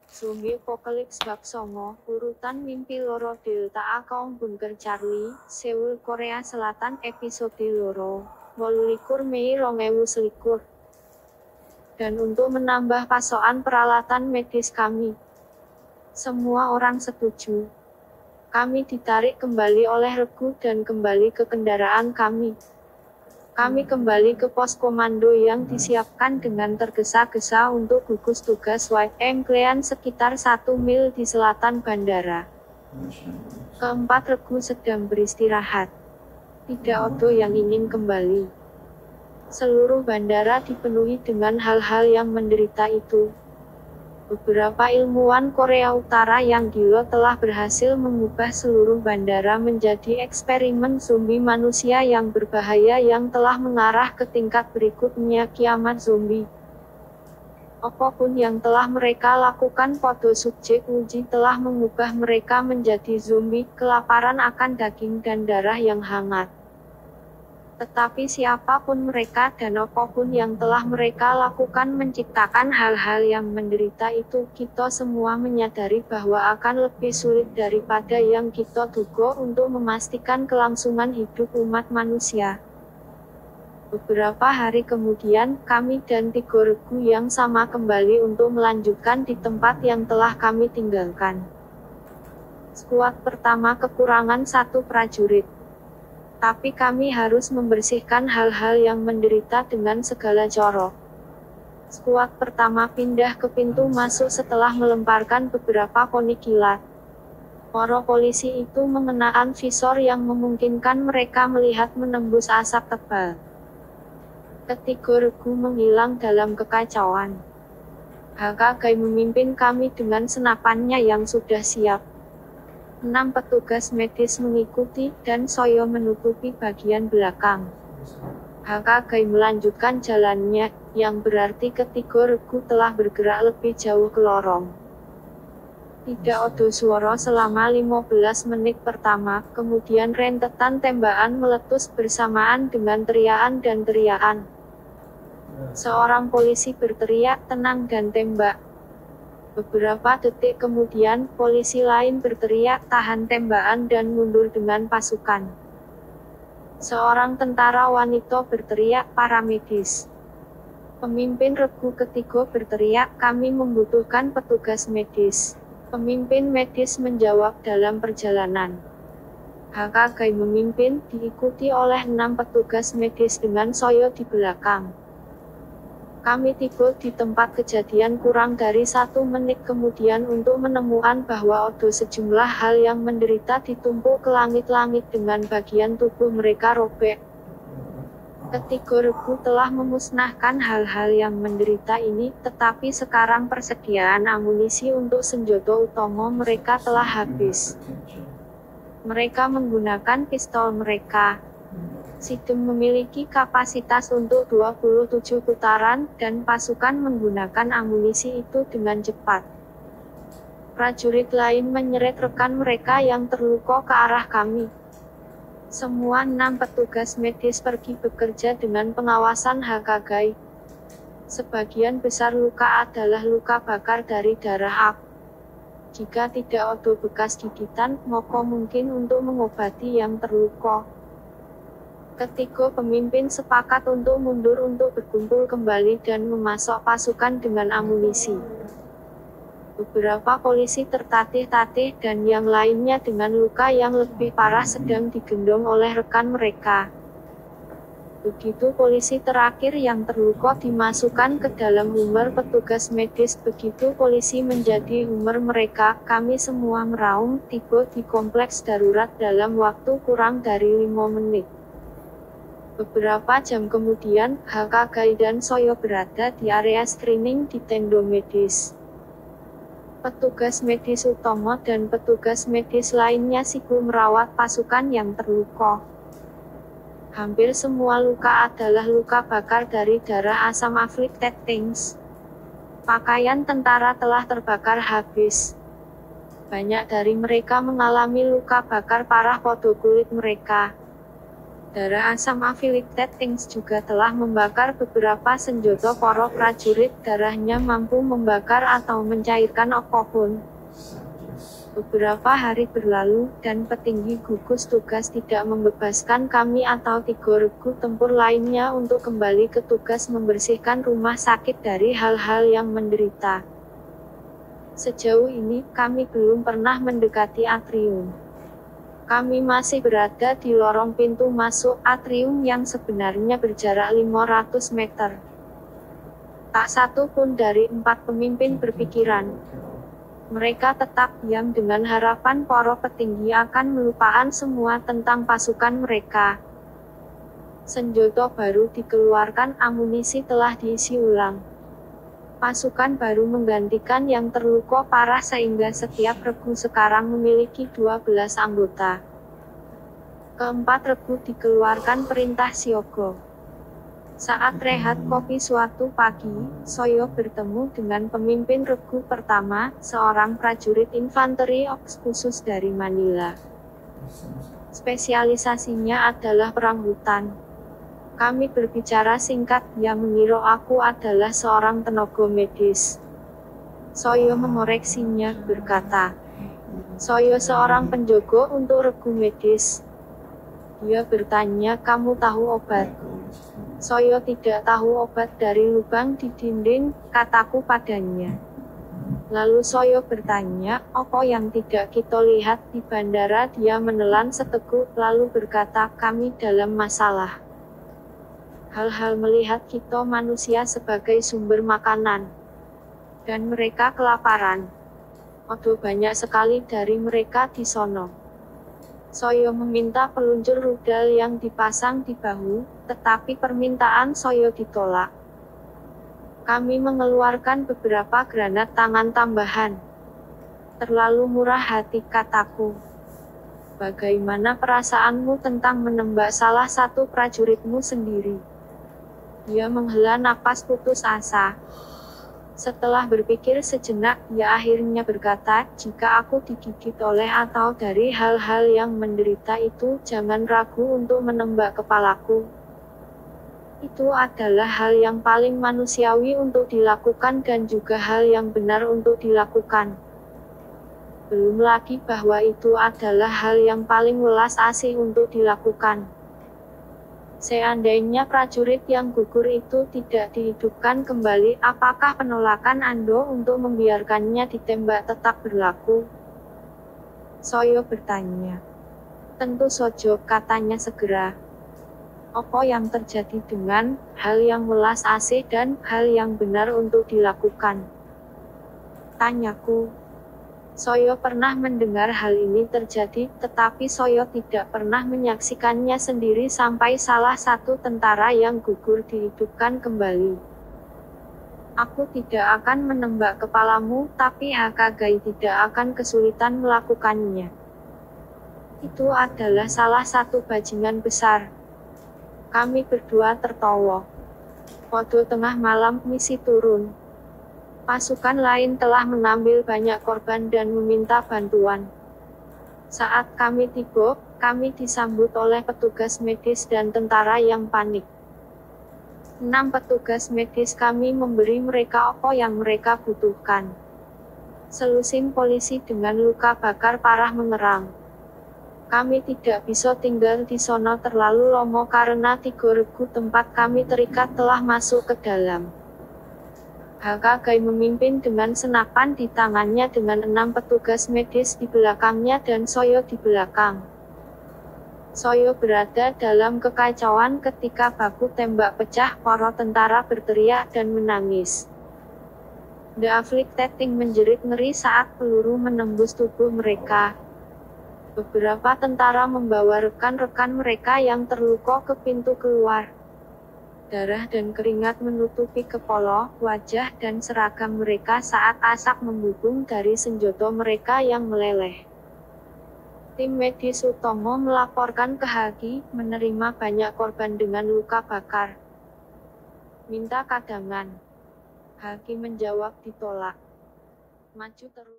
Zombie Apocalypse bab 9, urutan mimpi loro Delta Account Bunker Charlie, Seoul Korea Selatan episode 2, 28 Mei 2021. Dan untuk menambah pasokan peralatan medis kami, semua orang setuju. Kami ditarik kembali oleh regu dan kembali ke kendaraan kami. Kami kembali ke pos komando yang disiapkan dengan tergesa-gesa untuk gugus tugas YM Klean sekitar 1 mil di selatan bandara. Keempat regu sedang beristirahat. Tidak ada yang ingin kembali. Seluruh bandara dipenuhi dengan hal-hal yang menderita itu. Beberapa ilmuwan Korea Utara yang gila telah berhasil mengubah seluruh bandara menjadi eksperimen zombie manusia yang berbahaya yang telah mengarah ke tingkat berikutnya kiamat zombie. Apapun yang telah mereka lakukan pada subjek uji telah mengubah mereka menjadi zombie, kelaparan akan daging dan darah yang hangat. Tetapi siapapun mereka dan apapun yang telah mereka lakukan menciptakan hal-hal yang menderita itu, kita semua menyadari bahwa akan lebih sulit daripada yang kita duga untuk memastikan kelangsungan hidup umat manusia. Beberapa hari kemudian, kami dan 3 regu yang sama kembali untuk melanjutkan di tempat yang telah kami tinggalkan. Skuad pertama kekurangan 1 prajurit. Tapi kami harus membersihkan hal-hal yang menderita dengan segala cara. Skuad pertama pindah ke pintu masuk setelah melemparkan beberapa koni kilat. Para polisi itu mengenakan visor yang memungkinkan mereka melihat menembus asap tebal. Ketiga regu menghilang dalam kekacauan. HKG memimpin kami dengan senapannya yang sudah siap. 6 petugas medis mengikuti, dan saya menutupi bagian belakang. HKG melanjutkan jalannya, yang berarti ketiga regu telah bergerak lebih jauh ke lorong. Tidak ada suara selama 15 menit pertama, kemudian rentetan tembakan meletus bersamaan dengan teriakan dan teriakan. Seorang polisi berteriak, "Tenang dan tembak." Beberapa detik kemudian, polisi lain berteriak, "Tahan tembakan dan mundur dengan pasukan." Seorang tentara wanita berteriak, "Paramedis." Pemimpin regu ketiga berteriak, "Kami membutuhkan petugas medis." Pemimpin medis menjawab, "Dalam perjalanan." HKG memimpin, diikuti oleh 6 petugas medis dengan saya di belakang. Kami tiba di tempat kejadian kurang dari 1 menit kemudian untuk menemukan bahwa ada sejumlah hal yang menderita ditumpuk ke langit-langit dengan bagian tubuh mereka robek. Ketiga regu telah memusnahkan hal-hal yang menderita ini, tetapi sekarang persediaan amunisi untuk senjata utama mereka telah habis. Mereka menggunakan pistol mereka. Sidem memiliki kapasitas untuk 27 putaran, dan pasukan menggunakan amunisi itu dengan cepat. Prajurit lain menyeret rekan mereka yang terluka ke arah kami. Semua 6 petugas medis pergi bekerja dengan pengawasan HKG. Sebagian besar luka adalah luka bakar dari darah ak. Jika tidak ada bekas gigitan, maka mungkin untuk mengobati yang terluka. Ketiga pemimpin sepakat untuk mundur untuk berkumpul kembali dan memasok pasukan dengan amunisi. Beberapa polisi tertatih-tatih dan yang lainnya dengan luka yang lebih parah sedang digendong oleh rekan mereka. Begitu polisi terakhir yang terluka dimasukkan ke dalam hummer petugas medis, begitu polisi menjadi hummer mereka, kami semua meraung, tiba di kompleks darurat dalam waktu kurang dari 5 menit. Beberapa jam kemudian, HKG dan saya berada di area screening di tenda medis. Petugas medis utama dan petugas medis lainnya sibuk merawat pasukan yang terluka. Hampir semua luka adalah luka bakar dari darah asam afflicted things. Pakaian tentara telah terbakar habis. Banyak dari mereka mengalami luka bakar parah pada kulit mereka. Darah asam affiliated things juga telah membakar beberapa senjata para prajurit. Darahnya mampu membakar atau mencairkan apapun. Beberapa hari berlalu, dan petinggi gugus tugas tidak membebaskan kami atau 3 regu tempur lainnya untuk kembali ke tugas membersihkan rumah sakit dari hal-hal yang menderita. Sejauh ini, kami belum pernah mendekati atrium. Kami masih berada di lorong pintu masuk atrium yang sebenarnya berjarak 500 meter. Tak satu pun dari 4 pemimpin berpikiran. Mereka tetap diam dengan harapan para petinggi akan melupakan semua tentang pasukan mereka. Senjata baru dikeluarkan, amunisi telah diisi ulang. Pasukan baru menggantikan yang terluka parah sehingga setiap regu sekarang memiliki 12 anggota. Keempat regu dikeluarkan perintah siaga. Saat rehat kopi suatu pagi, Soyo bertemu dengan pemimpin regu pertama, seorang prajurit infanteri Oks khusus dari Manila. Spesialisasinya adalah perang hutan. Kami berbicara singkat, dia mengira aku adalah seorang tenaga medis. Soyo mengoreksinya, berkata, "Soyo seorang penjaga untuk regu medis." Dia bertanya, "Kamu tahu obat?" Soyo tidak tahu obat dari lubang di dinding, kataku padanya. Lalu Soyo bertanya, "Apa yang tidak kita lihat di bandara?" Dia menelan seteguk, lalu berkata, "Kami dalam masalah. Hal-hal melihat kita manusia sebagai sumber makanan. Dan mereka kelaparan. Ada banyak sekali dari mereka di sono." Soyo meminta peluncur rudal yang dipasang di bahu, tetapi permintaan Soyo ditolak. Kami mengeluarkan beberapa granat tangan tambahan. "Terlalu murah hati," kataku. "Bagaimana perasaanmu tentang menembak salah satu prajuritmu sendiri?" Dia menghela napas putus asa. Setelah berpikir sejenak, dia akhirnya berkata, "Jika aku digigit oleh atau dari hal-hal yang menderita itu, jangan ragu untuk menembak kepalaku. Itu adalah hal yang paling manusiawi untuk dilakukan dan juga hal yang benar untuk dilakukan. Belum lagi bahwa itu adalah hal yang paling welas asih untuk dilakukan. Seandainya prajurit yang gugur itu tidak dihidupkan kembali, apakah penolakan Anda untuk membiarkannya ditembak tetap berlaku?" Soyo bertanya. "Tentu saja," katanya segera. "Apa yang terjadi dengan hal yang welas asih dan hal yang benar untuk dilakukan?" tanyaku. Soyo pernah mendengar hal ini terjadi, tetapi Soyo tidak pernah menyaksikannya sendiri sampai salah satu tentara yang gugur dihidupkan kembali. "Aku tidak akan menembak kepalamu, tapi Hakagai tidak akan kesulitan melakukannya. Itu adalah salah satu bajingan besar." Kami berdua tertawa. Pada tengah malam, misi turun. Pasukan lain telah mengambil banyak korban dan meminta bantuan. Saat kami tiba, kami disambut oleh petugas medis dan tentara yang panik. 6 petugas medis kami memberi mereka apa yang mereka butuhkan. Selusin polisi dengan luka bakar parah mengerang. Kami tidak bisa tinggal di sono terlalu lama karena 3 regu tempat kami terikat telah masuk ke dalam. Hakagai memimpin dengan senapan di tangannya dengan 6 petugas medis di belakangnya dan Soyo di belakang. Soyo berada dalam kekacauan ketika baku tembak pecah, para tentara berteriak dan menangis. The afflicted thing menjerit ngeri saat peluru menembus tubuh mereka. Beberapa tentara membawa rekan-rekan mereka yang terluka ke pintu keluar. Darah dan keringat menutupi kepala, wajah dan seragam mereka saat asap membubung dari senjata mereka yang meleleh. Tim medis utama melaporkan ke Haki, menerima banyak korban dengan luka bakar. Minta cadangan. Haki menjawab ditolak. Maju terus.